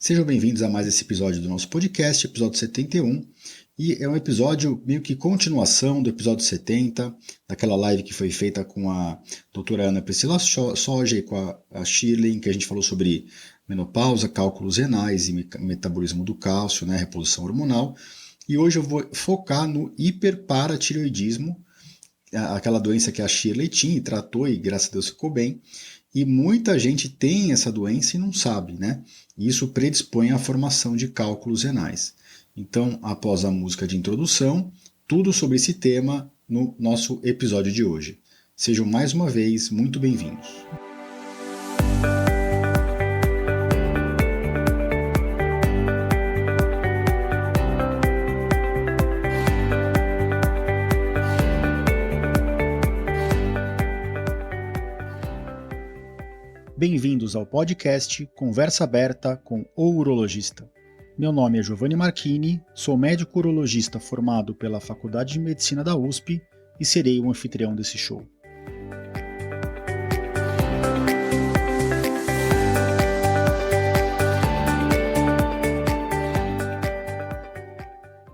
Sejam bem-vindos a mais esse episódio do nosso podcast, episódio 71, e é um episódio meio que continuação do episódio 70, daquela live que foi feita com a doutora Ana Priscila Soja e com a Shirley, em que a gente falou sobre menopausa, cálculos renais e metabolismo do cálcio, né, reposição hormonal, e hoje eu vou focar no hiperparatireoidismo, aquela doença que a Shirley tinha e tratou e graças a Deus ficou bem. E muita gente tem essa doença e não sabe, né? E isso predispõe à formação de cálculos renais. Então, após a música de introdução, tudo sobre esse tema no nosso episódio de hoje. Sejam mais uma vez muito bem-vindos. Bem-vindos ao podcast Conversa Aberta com o Urologista. Meu nome é Giovanni Marchini, sou médico urologista formado pela Faculdade de Medicina da USP e serei o anfitrião desse show.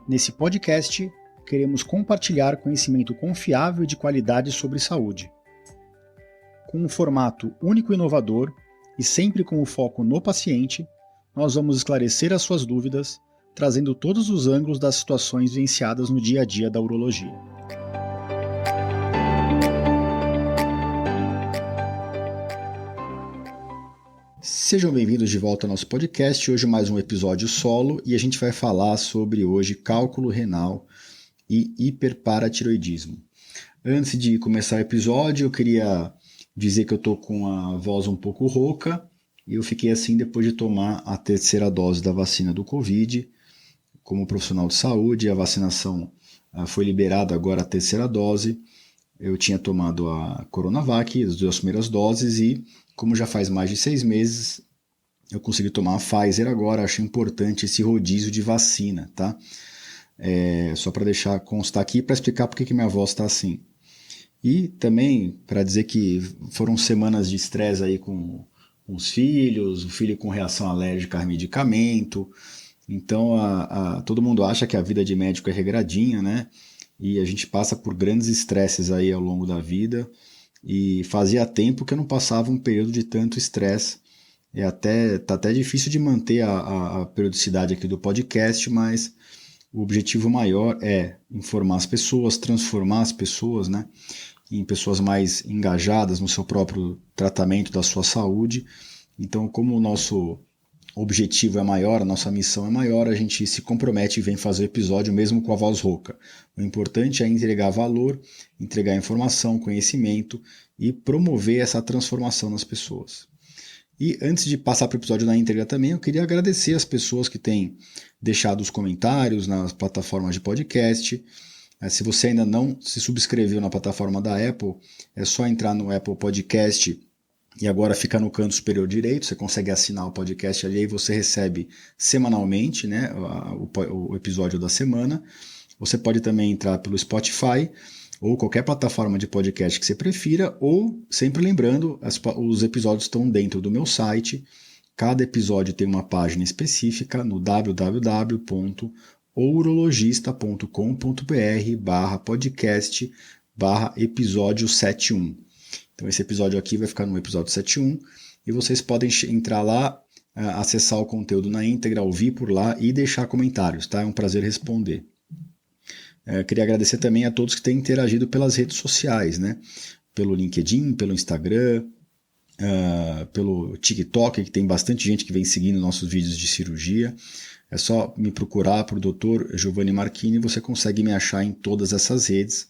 Nesse podcast, queremos compartilhar conhecimento confiável e de qualidade sobre saúde. Com um formato único e inovador, e sempre com o foco no paciente, nós vamos esclarecer as suas dúvidas, trazendo todos os ângulos das situações vivenciadas no dia a dia da urologia. Sejam bem-vindos de volta ao nosso podcast. Hoje mais um episódio solo e a gente vai falar sobre hoje cálculo renal e hiperparatireoidismo. Antes de começar o episódio, eu queria dizer que eu estou com a voz um pouco rouca e eu fiquei assim depois de tomar a terceira dose da vacina do Covid. Como profissional de saúde, a vacinação foi liberada agora a terceira dose. Eu tinha tomado a Coronavac, as duas primeiras doses, e como já faz mais de 6 meses, eu consegui tomar a Pfizer agora. Acho importante esse rodízio de vacina, tá? Só para deixar constar aqui, para explicar por que minha voz está assim. E também para dizer que foram semanas de estresse aí com os filhos, o filho com reação alérgica a medicamento. Então todo mundo acha que a vida de médico é regradinha, né? E a gente passa por grandes estresses aí ao longo da vida. E fazia tempo que eu não passava um período de tanto estresse. Tá até difícil de manter a periodicidade aqui do podcast, mas o objetivo maior é informar as pessoas, transformar as pessoas, né, em pessoas mais engajadas no seu próprio tratamento da sua saúde. Então, como o nosso objetivo é maior, a nossa missão é maior, a gente se compromete e vem fazer o episódio mesmo com a voz rouca. O importante é entregar valor, entregar informação, conhecimento e promover essa transformação nas pessoas. E antes de passar para o episódio na íntegra também, eu queria agradecer as pessoas que têm deixado os comentários nas plataformas de podcast. Se você ainda não se subscreveu na plataforma da Apple, é só entrar no Apple Podcast e agora fica no canto superior direito. Você consegue assinar o podcast ali e você recebe semanalmente, né, o episódio da semana. Você pode também entrar pelo Spotify ou qualquer plataforma de podcast que você prefira, ou, sempre lembrando, os episódios estão dentro do meu site. Cada episódio tem uma página específica no www.ourologista.com.br/podcast/episódio 71. Então esse episódio aqui vai ficar no episódio 71 e vocês podem entrar lá, acessar o conteúdo na íntegra, ouvir por lá e deixar comentários, tá? É um prazer responder. Queria agradecer também a todos que têm interagido pelas redes sociais, né? Pelo LinkedIn, pelo Instagram, pelo TikTok, que tem bastante gente que vem seguindo nossos vídeos de cirurgia. É só me procurar por Dr. Giovanni Marchini e você consegue me achar em todas essas redes.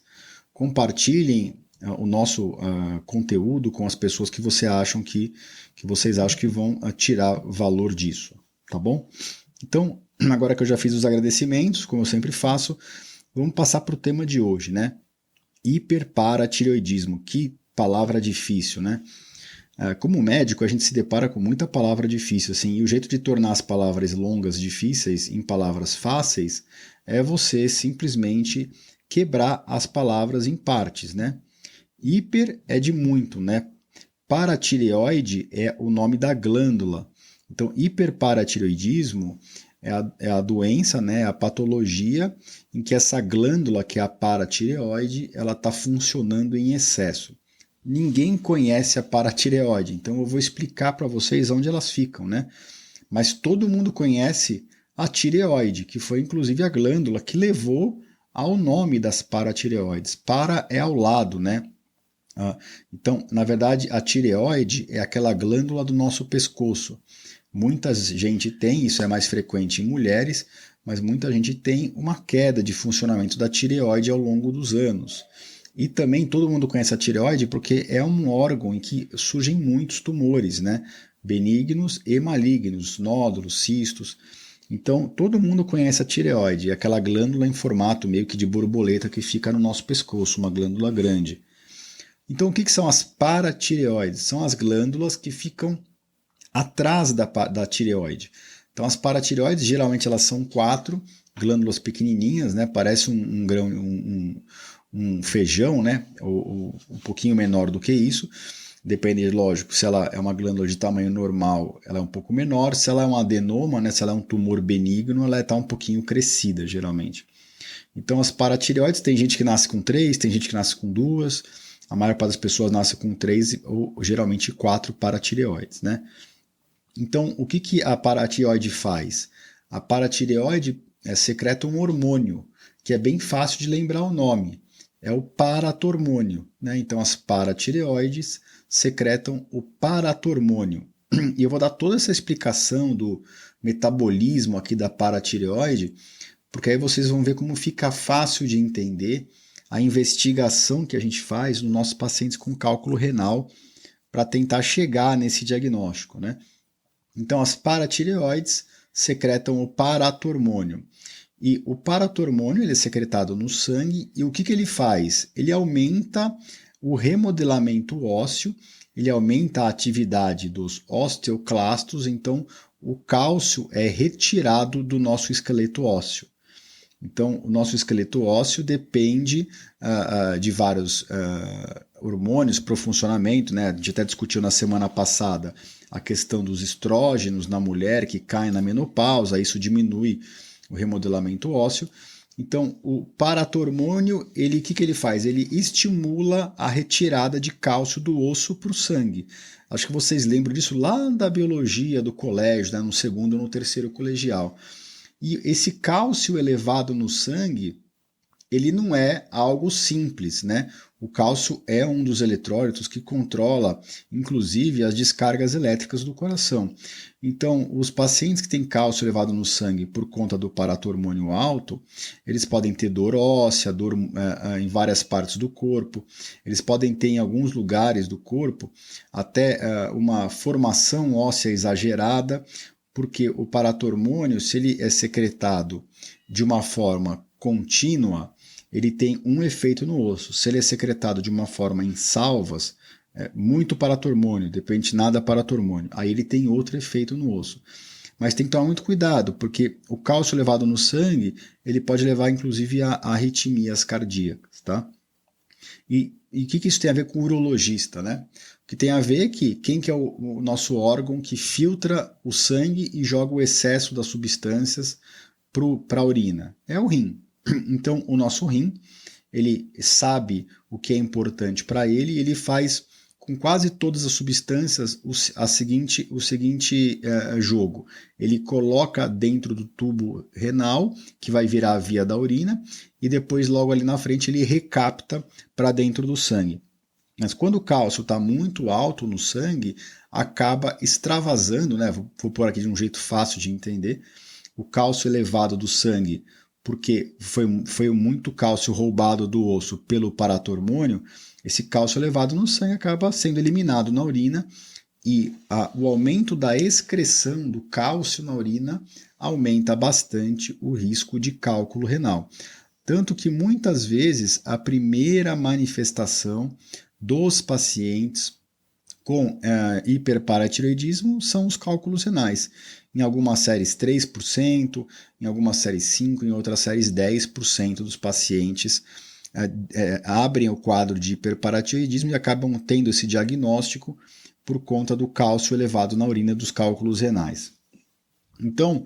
Compartilhem o nosso conteúdo com as pessoas que vocês acham que vão tirar valor disso, tá bom? Então, agora que eu já fiz os agradecimentos, como eu sempre faço, vamos passar para o tema de hoje, né? Hiperparatireoidismo. Que palavra difícil, né? Como médico, a gente se depara com muita palavra difícil, assim, e o jeito de tornar as palavras longas difíceis em palavras fáceis é você simplesmente quebrar as palavras em partes, né? Hiper é de muito, né? Paratireoide é o nome da glândula. Então, hiperparatireoidismo é a doença, né, a patologia em que essa glândula, que é a paratireoide, ela está funcionando em excesso. Ninguém conhece a paratireoide, então eu vou explicar para vocês onde elas ficam, né? Mas todo mundo conhece a tireoide, que foi inclusive a glândula que levou ao nome das paratireoides. Para é ao lado, né? Então, na verdade, a tireoide é aquela glândula do nosso pescoço. Muita gente tem, isso é mais frequente em mulheres, mas muita gente tem uma queda de funcionamento da tireoide ao longo dos anos. E também todo mundo conhece a tireoide porque é um órgão em que surgem muitos tumores, né? Benignos e malignos, nódulos, cistos. Então, todo mundo conhece a tireoide, é aquela glândula em formato meio que de borboleta que fica no nosso pescoço, uma glândula grande. Então, o que são as paratireoides? São as glândulas que ficam atrás da tireoide. Então, as paratireoides, geralmente, elas são 4 glândulas pequenininhas, né? Parece um grão, um feijão, né? Ou um pouquinho menor do que isso. Depende, lógico, se ela é uma glândula de tamanho normal, ela é um pouco menor. Se ela é um adenoma, né? Se ela é um tumor benigno, ela está um pouquinho crescida, geralmente. Então, as paratireoides, tem gente que nasce com 3, tem gente que nasce com 2. A maior parte das pessoas nasce com 3 ou geralmente 4 paratireoides, né? Então, o que a paratireoide faz? A paratireoide secreta um hormônio, que é bem fácil de lembrar o nome. É o paratormônio, né? Então, as paratireoides secretam o paratormônio. E eu vou dar toda essa explicação do metabolismo aqui da paratireoide, porque aí vocês vão ver como fica fácil de entender a investigação que a gente faz nos nossos pacientes com cálculo renal para tentar chegar nesse diagnóstico, né? Então, as paratireoides secretam o paratormônio. E o paratormônio ele é secretado no sangue e o que ele faz? Ele aumenta o remodelamento ósseo, ele aumenta a atividade dos osteoclastos, então o cálcio é retirado do nosso esqueleto ósseo. Então, o nosso esqueleto ósseo depende de vários hormônios para o funcionamento, né? A gente até discutiu na semana passada a questão dos estrógenos na mulher que caem na menopausa, isso diminui o remodelamento ósseo. Então, o paratormônio, o que ele faz? Ele estimula a retirada de cálcio do osso para o sangue. Acho que vocês lembram disso lá da biologia do colégio, né? No segundo ou no terceiro colegial. E esse cálcio elevado no sangue, ele não é algo simples, né? O cálcio é um dos eletrólitos que controla, inclusive, as descargas elétricas do coração. Então, os pacientes que têm cálcio elevado no sangue por conta do paratormônio alto, eles podem ter dor óssea, dor em várias partes do corpo, eles podem ter em alguns lugares do corpo até uma formação óssea exagerada, porque o paratormônio, se ele é secretado de uma forma contínua, ele tem um efeito no osso. Se ele é secretado de uma forma em salvas, muito paratormônio, depende nada paratormônio, aí ele tem outro efeito no osso. Mas tem que tomar muito cuidado, porque o cálcio elevado no sangue, ele pode levar inclusive a arritmias cardíacas, tá? E o que isso tem a ver com o urologista, né? O que tem a ver é que quem que é o nosso órgão que filtra o sangue e joga o excesso das substâncias para a urina? É o rim. Então, o nosso rim, ele sabe o que é importante para ele e ele faz com quase todas as substâncias o seguinte jogo. Ele coloca dentro do tubo renal, que vai virar a via da urina, e depois, logo ali na frente, ele recapta para dentro do sangue. Mas quando o cálcio está muito alto no sangue, acaba extravasando, né? Vou pôr aqui de um jeito fácil de entender, o cálcio elevado do sangue, porque foi muito cálcio roubado do osso pelo paratormônio, esse cálcio elevado no sangue acaba sendo eliminado na urina e o aumento da excreção do cálcio na urina aumenta bastante o risco de cálculo renal. Tanto que muitas vezes a primeira manifestação dos pacientes com hiperparatireoidismo são os cálculos renais. Em algumas séries 3%, em algumas séries 5%, em outras séries 10% dos pacientes abrem o quadro de hiperparatireoidismo e acabam tendo esse diagnóstico por conta do cálcio elevado na urina dos cálculos renais. Então,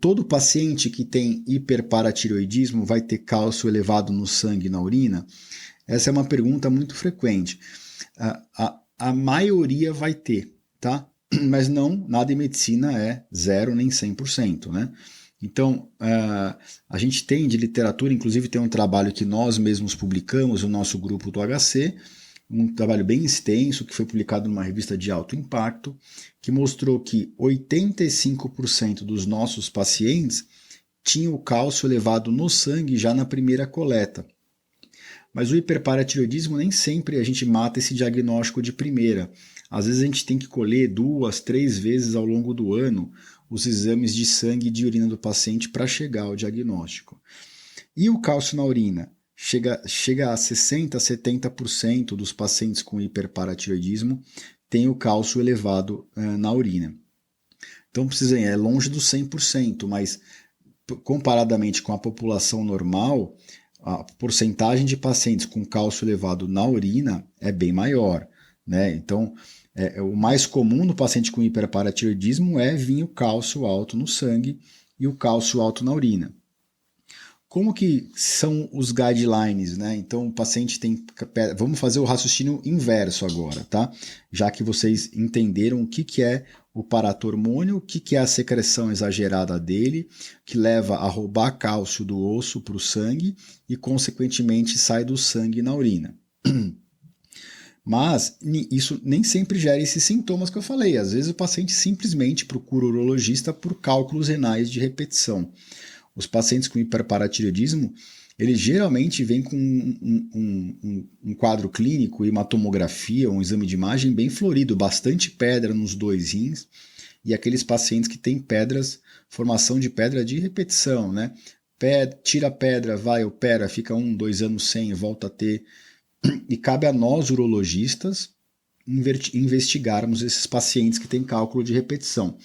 todo paciente que tem hiperparatireoidismo vai ter cálcio elevado no sangue e na urina? Essa é uma pergunta muito frequente. A maioria vai ter, tá? Mas não, nada em medicina é 0 nem 100%, né? Então, a gente tem de literatura, inclusive tem um trabalho que nós mesmos publicamos no nosso grupo do HC, um trabalho bem extenso que foi publicado numa revista de alto impacto, que mostrou que 85% dos nossos pacientes tinham o cálcio elevado no sangue já na primeira coleta. Mas o hiperparatireoidismo nem sempre a gente mata esse diagnóstico de primeira. Às vezes a gente tem que colher 2, 3 vezes ao longo do ano os exames de sangue e de urina do paciente para chegar ao diagnóstico. E o cálcio na urina? Chega a 60%, 70% dos pacientes com hiperparatireoidismo tem o cálcio elevado na urina. Então, é longe do 100%, mas comparadamente com a população normal, a porcentagem de pacientes com cálcio elevado na urina é bem maior, né? Então, o mais comum no paciente com hiperparatireoidismo é vir o cálcio alto no sangue e o cálcio alto na urina. Como que são os guidelines, né? Então, o paciente tem... Vamos fazer o raciocínio inverso agora, tá? Já que vocês entenderam o que é o paratormônio, o que é a secreção exagerada dele, que leva a roubar cálcio do osso para o sangue e, consequentemente, sai do sangue na urina. Mas isso nem sempre gera esses sintomas que eu falei. Às vezes o paciente simplesmente procura o urologista por cálculos renais de repetição. Os pacientes com hiperparatireoidismo, eles geralmente vêm com um quadro clínico e uma tomografia, um exame de imagem bem florido, bastante pedra nos 2 rins, e aqueles pacientes que têm formação de pedra de repetição, né? Tira a pedra, vai, opera, fica 1, 2 anos sem, volta a ter. E cabe a nós, urologistas, investigarmos esses pacientes que têm cálculo de repetição.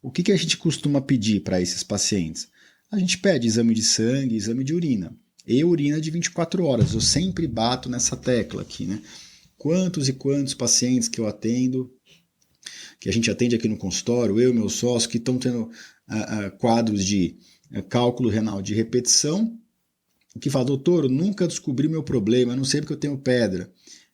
O que a gente costuma pedir para esses pacientes? A gente pede exame de sangue, exame de urina. E urina de 24 horas. Eu sempre bato nessa tecla aqui, né? Quantos e quantos pacientes que eu atendo, que a gente atende aqui no consultório, eu e meu sócio, que estão tendo quadros de cálculo renal de repetição, que fala, doutor, eu nunca descobri meu problema, eu não sei porque eu tenho pedra.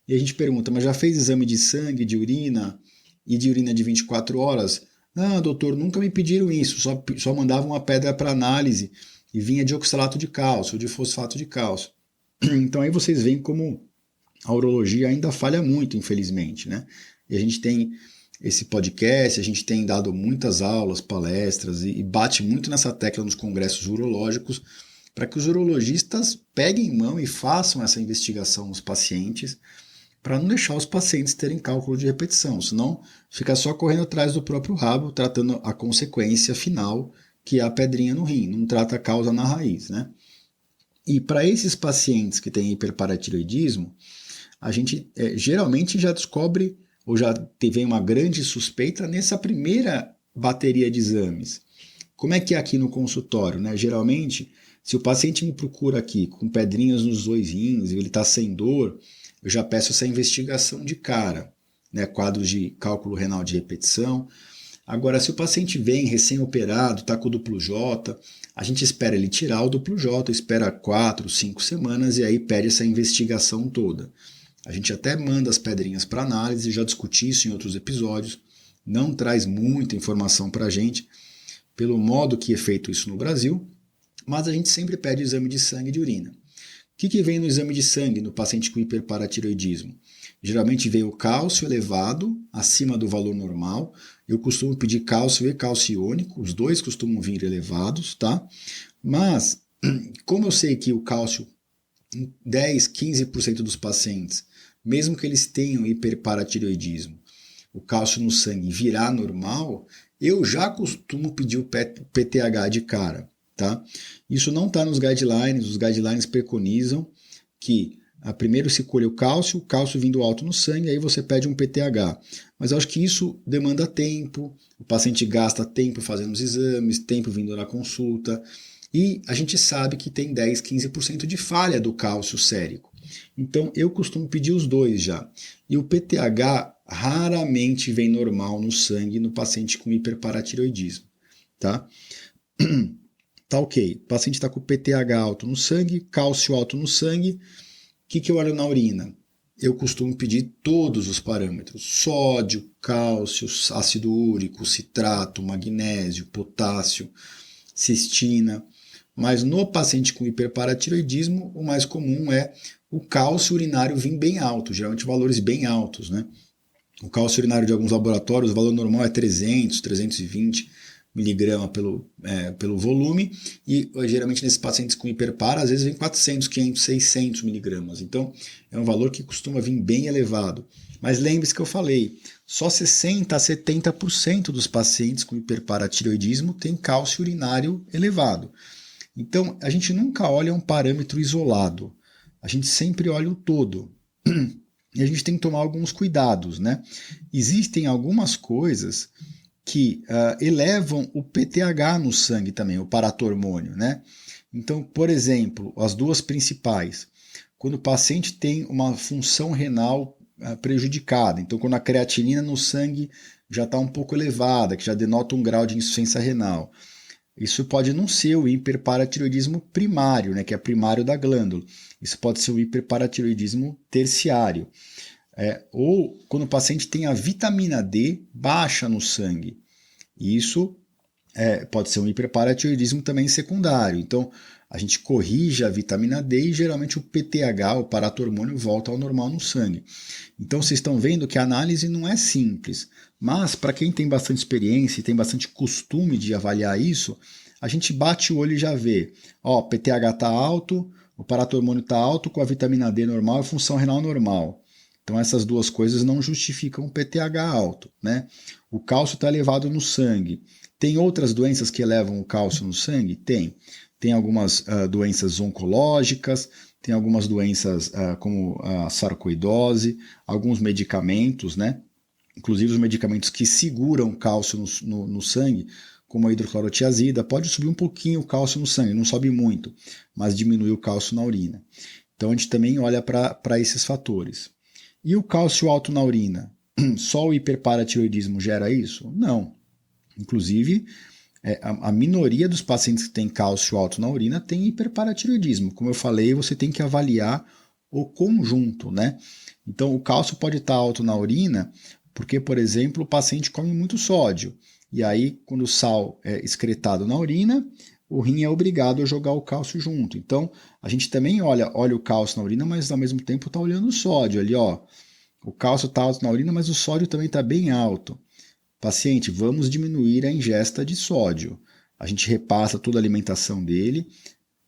E a gente pergunta, mas já fez exame de sangue, de urina e de urina de 24 horas? Não, doutor, nunca me pediram isso, só mandavam uma pedra para análise e vinha de oxalato de cálcio, ou de fosfato de cálcio. Então aí vocês veem como a urologia ainda falha muito, infelizmente, né? E a gente tem esse podcast, a gente tem dado muitas aulas, palestras e bate muito nessa tecla nos congressos urológicos para que os urologistas peguem em mão e façam essa investigação nos pacientes para não deixar os pacientes terem cálculo de repetição, senão fica só correndo atrás do próprio rabo, tratando a consequência final, que é a pedrinha no rim, não trata a causa na raiz, né? E para esses pacientes que têm hiperparatireoidismo, a gente geralmente já descobre, ou já teve uma grande suspeita nessa primeira bateria de exames. Como é que é aqui no consultório, né? Geralmente, se o paciente me procura aqui com pedrinhas nos 2 rins e ele está sem dor, eu já peço essa investigação de cara, né? Quadros de cálculo renal de repetição. Agora, se o paciente vem recém-operado, está com o duplo J, a gente espera ele tirar o duplo J, espera 4, 5 semanas e aí pede essa investigação toda. A gente até manda as pedrinhas para análise, já discuti isso em outros episódios, não traz muita informação para a gente, pelo modo que é feito isso no Brasil, mas a gente sempre pede exame de sangue e de urina. O que vem no exame de sangue no paciente com hiperparatireoidismo? Geralmente vem o cálcio elevado, acima do valor normal. Eu costumo pedir cálcio e cálcio iônico, os dois costumam vir elevados, tá? Mas, como eu sei que o cálcio, em 10, 15% dos pacientes, mesmo que eles tenham hiperparatireoidismo, o cálcio no sangue virá normal, eu já costumo pedir o PTH de cara. Tá? Isso não está nos guidelines, os guidelines preconizam que primeiro se colhe o cálcio vindo alto no sangue, aí você pede um PTH. Mas eu acho que isso demanda tempo, o paciente gasta tempo fazendo os exames, tempo vindo na consulta, E a gente sabe que tem 10, 15% de falha do cálcio sérico. Então eu costumo pedir os dois já. E o PTH raramente vem normal no sangue no paciente com hiperparatireoidismo, tá? Tá ok. O paciente está com PTH alto no sangue, cálcio alto no sangue. O que eu olho na urina? Eu costumo pedir todos os parâmetros: sódio, cálcio, ácido úrico, citrato, magnésio, potássio, cistina. Mas no paciente com hiperparatireoidismo, o mais comum é o cálcio urinário vir bem alto, geralmente valores bem altos, né? O cálcio urinário de alguns laboratórios, o valor normal é 300, 320 miligrama pelo volume, e geralmente nesses pacientes com hiperpara, às vezes vem 400, 500, 600 miligramas. Então, é um valor que costuma vir bem elevado. Mas lembre-se que eu falei, só 60 a 70% dos pacientes com hiperparatireoidismo têm cálcio urinário elevado. Então, a gente nunca olha um parâmetro isolado, a gente sempre olha o todo. E a gente tem que tomar alguns cuidados, né? Existem algumas coisas que elevam o PTH no sangue também, o paratormônio, né? Então, por exemplo, as duas principais, quando o paciente tem uma função renal prejudicada, então quando a creatinina no sangue já está um pouco elevada, que já denota um grau de insuficiência renal, isso pode não ser o hiperparatireoidismo primário, né, que é primário da glândula. Isso pode ser o hiperparatireoidismo terciário. Ou quando o paciente tem a vitamina D baixa no sangue. Isso pode ser um hiperparatireoidismo também secundário. Então, a gente corrige a vitamina D e geralmente o PTH, o paratormônio, volta ao normal no sangue. Então, vocês estão vendo que a análise não é simples. Mas, para quem tem bastante experiência e tem bastante costume de avaliar isso, a gente bate o olho e já vê. Ó, PTH está alto, o paratormônio está alto, com a vitamina D normal e função renal normal. Então, essas duas coisas não justificam o PTH alto, né? O cálcio está elevado no sangue. Tem outras doenças que elevam o cálcio no sangue? Tem. Tem algumas doenças oncológicas, tem algumas doenças como a sarcoidose, alguns medicamentos, né? Inclusive os medicamentos que seguram cálcio no sangue, como a hidroclorotiazida, pode subir um pouquinho o cálcio no sangue, não sobe muito, mas diminui o cálcio na urina. Então a gente também olha para esses fatores. E o cálcio alto na urina? Só o hiperparatireoidismo gera isso? Não. Inclusive, a minoria dos pacientes que tem cálcio alto na urina tem hiperparatireoidismo. Como eu falei, você tem que avaliar o conjunto, né? Então, o cálcio pode estar alto na urina porque, por exemplo, o paciente come muito sódio. E aí, quando o sal é excretado na urina, o rim é obrigado a jogar o cálcio junto. Então, a gente também olha o cálcio na urina, mas ao mesmo tempo está olhando o sódio ali, ó. O cálcio está alto na urina, mas o sódio também está bem alto. Paciente, vamos diminuir a ingesta de sódio. A gente repassa toda a alimentação dele,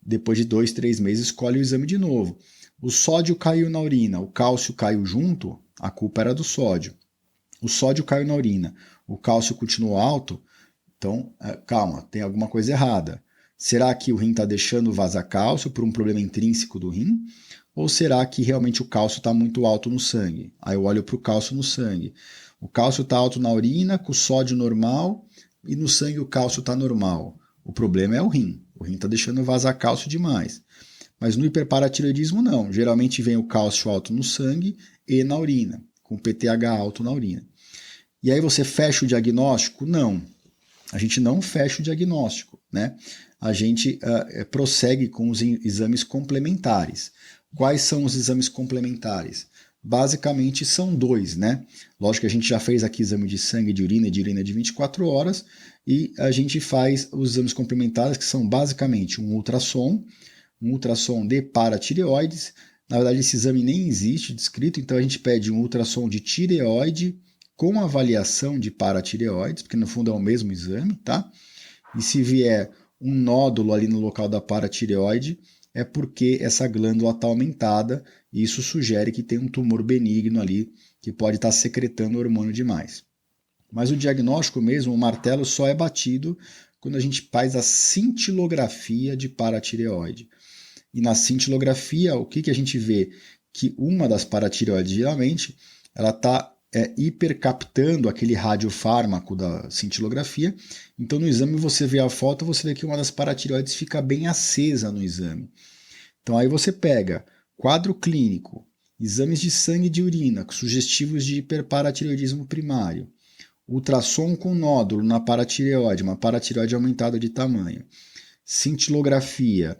depois de 2, 3 meses escolhe o exame de novo. O sódio caiu na urina, o cálcio caiu junto, a culpa era do sódio. O sódio caiu na urina, o cálcio continuou alto, então calma, tem alguma coisa errada. Será que o rim está deixando vazar cálcio por um problema intrínseco do rim? Ou será que realmente o cálcio está muito alto no sangue? Aí eu olho para o cálcio no sangue. O cálcio está alto na urina, com o sódio normal, e no sangue o cálcio está normal. O problema é o rim. O rim está deixando vazar cálcio demais. Mas no hiperparatireoidismo não. Geralmente vem o cálcio alto no sangue e na urina, com PTH alto na urina. E aí você fecha o diagnóstico? Não. A gente não fecha o diagnóstico, né? A gente prossegue com os exames complementares. Quais são os exames complementares? Basicamente são 2, né? Lógico que a gente já fez aqui exame de sangue, de urina e de urina de 24 horas e a gente faz os exames complementares que são basicamente um ultrassom de paratireoides. Na verdade, esse exame nem existe descrito, então a gente pede um ultrassom de tireoide com avaliação de paratireoides, porque no fundo é o mesmo exame, tá? E se vier um nódulo ali no local da paratireoide, é porque essa glândula está aumentada e isso sugere que tem um tumor benigno ali que pode estar secretando hormônio demais. Mas o diagnóstico mesmo, o martelo só é batido quando a gente faz a cintilografia de paratireoide. E na cintilografia, o que a gente vê? Que uma das paratireoides, geralmente, ela está hipercaptando aquele radiofármaco da cintilografia. Então, no exame, você vê a foto, você vê que uma das paratireoides fica bem acesa no exame. Então, aí você pega quadro clínico, exames de sangue e de urina, sugestivos de hiperparatireoidismo primário, ultrassom com nódulo na paratireoide, uma paratireoide aumentada de tamanho, cintilografia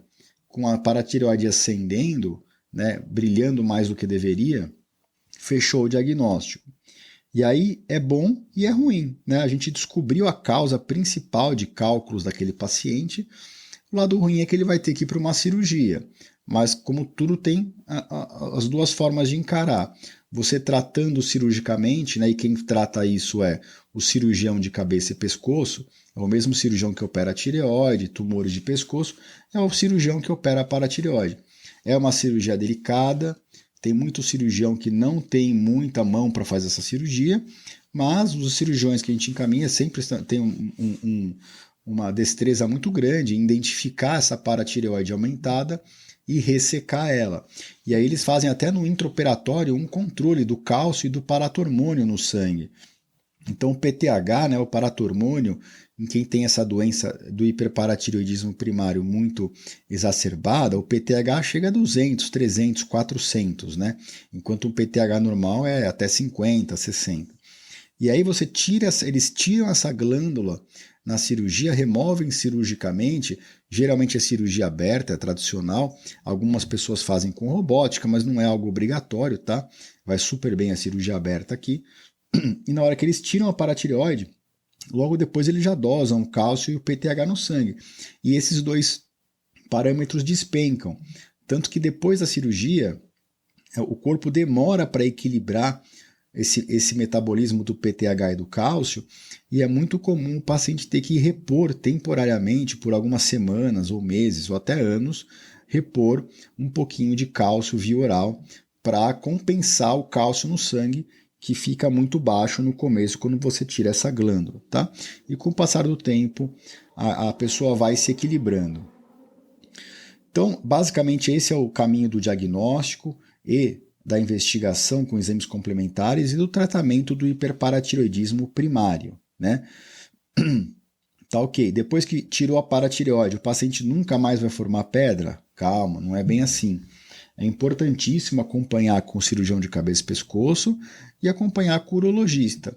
com a paratireoide ascendendo, né, brilhando mais do que deveria, fechou o diagnóstico. E aí é bom e é ruim, né? A gente descobriu a causa principal de cálculos daquele paciente. O lado ruim é que ele vai ter que ir para uma cirurgia. Mas como tudo tem as duas formas de encarar. Você tratando cirurgicamente, né, e quem trata isso é o cirurgião de cabeça e pescoço, é o mesmo cirurgião que opera a tireoide, tumores de pescoço, é o cirurgião que opera a paratireoide. É uma cirurgia delicada, tem muito cirurgião que não tem muita mão para fazer essa cirurgia, mas os cirurgiões que a gente encaminha sempre têm uma destreza muito grande em identificar essa paratireoide aumentada e ressecar ela. E aí eles fazem até no intraoperatório um controle do cálcio e do paratormônio no sangue. Então o PTH, né, o paratormônio, em quem tem essa doença do hiperparatireoidismo primário muito exacerbada, o PTH chega a 200, 300, 400, né? Enquanto o PTH normal é até 50, 60. E aí eles tiram essa glândula na cirurgia, removem cirurgicamente, geralmente é cirurgia aberta, é tradicional, algumas pessoas fazem com robótica, mas não é algo obrigatório, tá? Vai super bem a cirurgia aberta aqui. E na hora que eles tiram a paratireoide, logo depois eles já dosam o cálcio e o PTH no sangue. E esses dois parâmetros despencam. Tanto que depois da cirurgia, o corpo demora para equilibrar esse metabolismo do PTH e do cálcio, e é muito comum o paciente ter que repor temporariamente, por algumas semanas ou meses ou até anos, repor um pouquinho de cálcio via oral para compensar o cálcio no sangue, que fica muito baixo no começo quando você tira essa glândula, tá? E com o passar do tempo, a pessoa vai se equilibrando. Então, basicamente, esse é o caminho do diagnóstico e da investigação com exames complementares e do tratamento do hiperparatireoidismo primário, né? Tá ok. Depois que tirou a paratireoide, o paciente nunca mais vai formar pedra? Calma, não é bem assim. É importantíssimo acompanhar com o cirurgião de cabeça e pescoço e acompanhar com o urologista.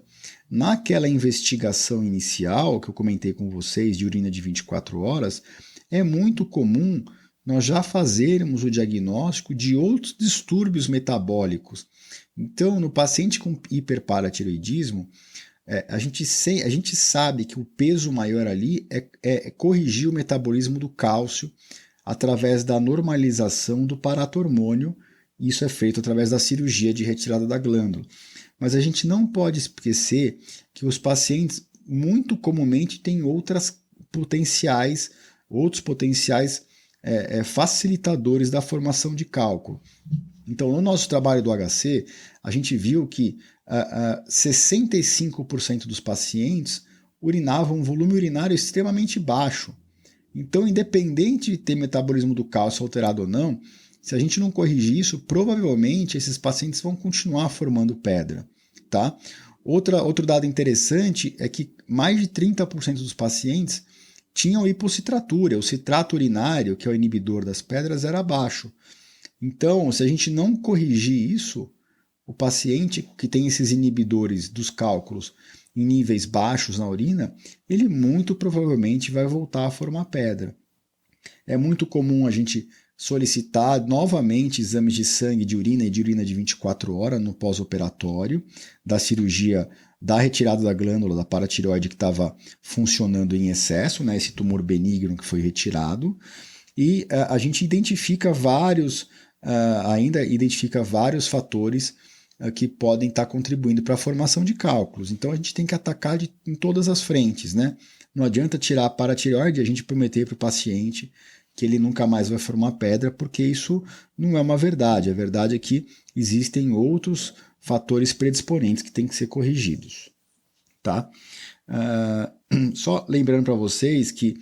Naquela investigação inicial que eu comentei com vocês de urina de 24 horas, é muito comum nós já fazermos o diagnóstico de outros distúrbios metabólicos. Então, no paciente com hiperparatireoidismo, a gente sabe que o peso maior ali é corrigir o metabolismo do cálcio através da normalização do paratormônio. Isso é feito através da cirurgia de retirada da glândula. Mas a gente não pode esquecer que os pacientes muito comumente têm outros potenciais facilitadores da formação de cálculo. Então, no nosso trabalho do HC, a gente viu que 65% dos pacientes urinavam um volume urinário extremamente baixo. Então, independente de ter metabolismo do cálcio alterado ou não, se a gente não corrigir isso, provavelmente esses pacientes vão continuar formando pedra, tá? Outro dado interessante é que mais de 30% dos pacientes tinham hipocitratura. O citrato urinário, que é o inibidor das pedras, era baixo. Então, se a gente não corrigir isso, o paciente que tem esses inibidores dos cálculos em níveis baixos na urina, ele muito provavelmente vai voltar a formar pedra. É muito comum a gente solicitar novamente exames de sangue, de urina e de urina de 24 horas no pós-operatório da cirurgia da retirada da glândula da paratireoide que estava funcionando em excesso, né, esse tumor benigno que foi retirado, e a gente identifica vários fatores que podem estar contribuindo para a formação de cálculos. Então a gente tem que atacar em todas as frentes, né? Não adianta tirar a paratireoide e a gente prometer para o paciente que ele nunca mais vai formar pedra, porque isso não é uma verdade. A verdade é que existem outros fatores predisponentes que têm que ser corrigidos, tá? Só lembrando para vocês que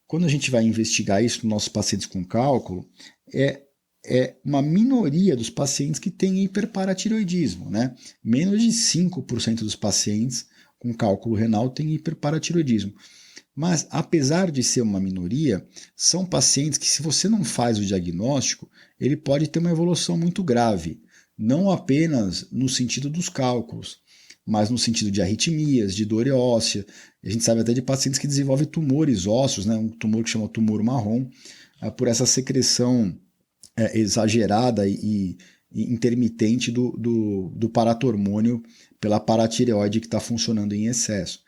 quando a gente vai investigar isso nos nossos pacientes com cálculo, é é uma minoria dos pacientes que têm hiperparatireoidismo, né? Menos de 5% dos pacientes com cálculo renal têm hiperparatireoidismo. Mas, apesar de ser uma minoria, são pacientes que, se você não faz o diagnóstico, ele pode ter uma evolução muito grave, não apenas no sentido dos cálculos, mas no sentido de arritmias, de dor óssea. A gente sabe até de pacientes que desenvolvem tumores ósseos, né? Um tumor que chama tumor marrom, por essa secreção exagerada e intermitente do paratormônio pela paratireoide que está funcionando em excesso.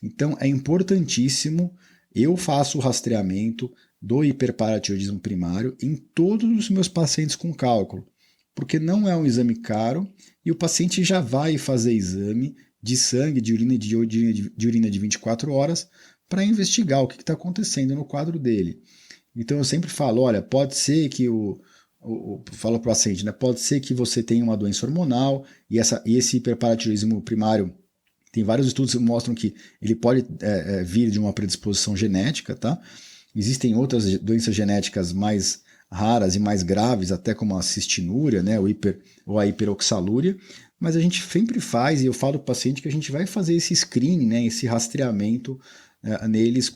Então é importantíssimo, eu faço o rastreamento do hiperparatireoidismo primário em todos os meus pacientes com cálculo, porque não é um exame caro e o paciente já vai fazer exame de sangue, de urina de 24 horas para investigar o que está acontecendo no quadro dele. Então eu sempre falo, olha, pode ser que falo para o paciente, né, pode ser que você tenha uma doença hormonal e esse hiperparatireoidismo primário, tem vários estudos que mostram que ele pode vir de uma predisposição genética, tá? Existem outras doenças genéticas mais raras e mais graves, até como a cistinúria, né, ou a hiperoxalúria, mas a gente sempre faz, e eu falo para o paciente que a gente vai fazer esse screening, né, esse rastreamento neles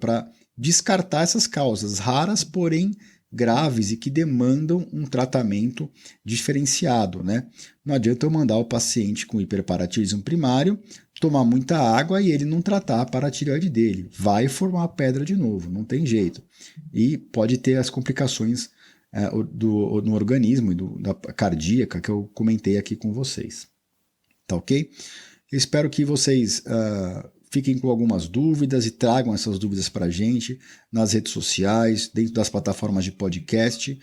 para descartar essas causas raras, porém graves e que demandam um tratamento diferenciado, né? Não adianta eu mandar o paciente com hiperparatireoidismo primário tomar muita água e ele não tratar a paratireoide dele. Vai formar pedra de novo, não tem jeito. E pode ter as complicações no organismo e da cardíaca que eu comentei aqui com vocês. Tá ok? Eu espero que vocês fiquem com algumas dúvidas e tragam essas dúvidas para a gente nas redes sociais, dentro das plataformas de podcast.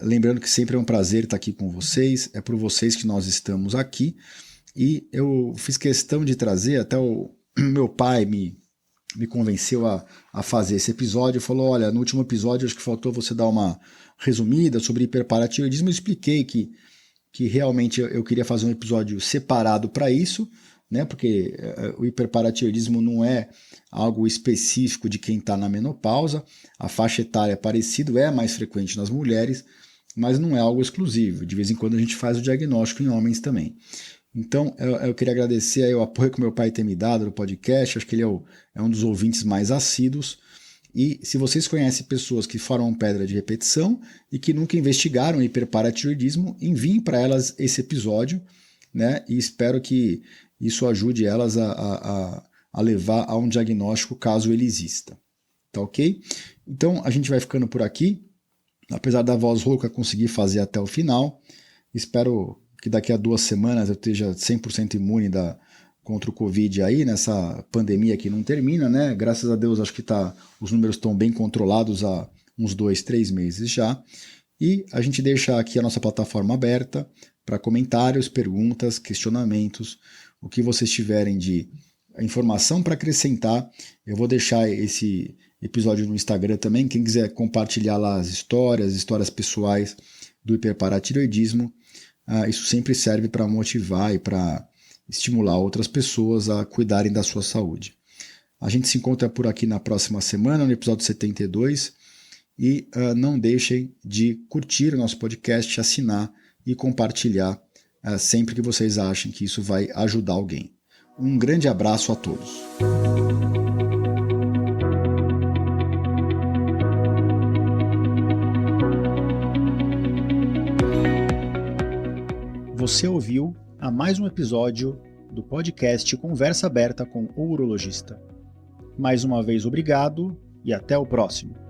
Lembrando que sempre é um prazer estar aqui com vocês, é por vocês que nós estamos aqui. E eu fiz questão de trazer, até o meu pai me convenceu a fazer esse episódio, falou, olha, no último episódio acho que faltou você dar uma resumida sobre hiperparatireoidismo, eu expliquei que realmente eu queria fazer um episódio separado para isso, né, porque o hiperparatireoidismo não é algo específico de quem está na menopausa, a faixa etária é parecido, é mais frequente nas mulheres, mas não é algo exclusivo, de vez em quando a gente faz o diagnóstico em homens também. Então, eu queria agradecer aí o apoio que meu pai tem me dado no podcast, acho que ele é um dos ouvintes mais assíduos, e se vocês conhecem pessoas que formam pedra de repetição e que nunca investigaram hiperparatireoidismo, enviem para elas esse episódio, né, e espero que isso ajude elas a levar a um diagnóstico caso ele exista. Tá ok? Então, a gente vai ficando por aqui, apesar da voz rouca conseguir fazer até o final, espero que daqui a 2 semanas eu esteja 100% imune contra o Covid aí, nessa pandemia que não termina, né? Graças a Deus, acho que os números estão bem controlados há uns 2, 3 meses já. E a gente deixa aqui a nossa plataforma aberta para comentários, perguntas, questionamentos, o que vocês tiverem de informação para acrescentar. Eu vou deixar esse episódio no Instagram também. Quem quiser compartilhar lá as histórias pessoais do hiperparatireoidismo, isso sempre serve para motivar e para estimular outras pessoas a cuidarem da sua saúde. A gente se encontra por aqui na próxima semana, no episódio 72, e não deixem de curtir o nosso podcast, assinar e compartilhar sempre que vocês achem que isso vai ajudar alguém. Um grande abraço a todos. Você ouviu a mais um episódio do podcast Conversa Aberta com o Urologista. Mais uma vez, obrigado e até o próximo.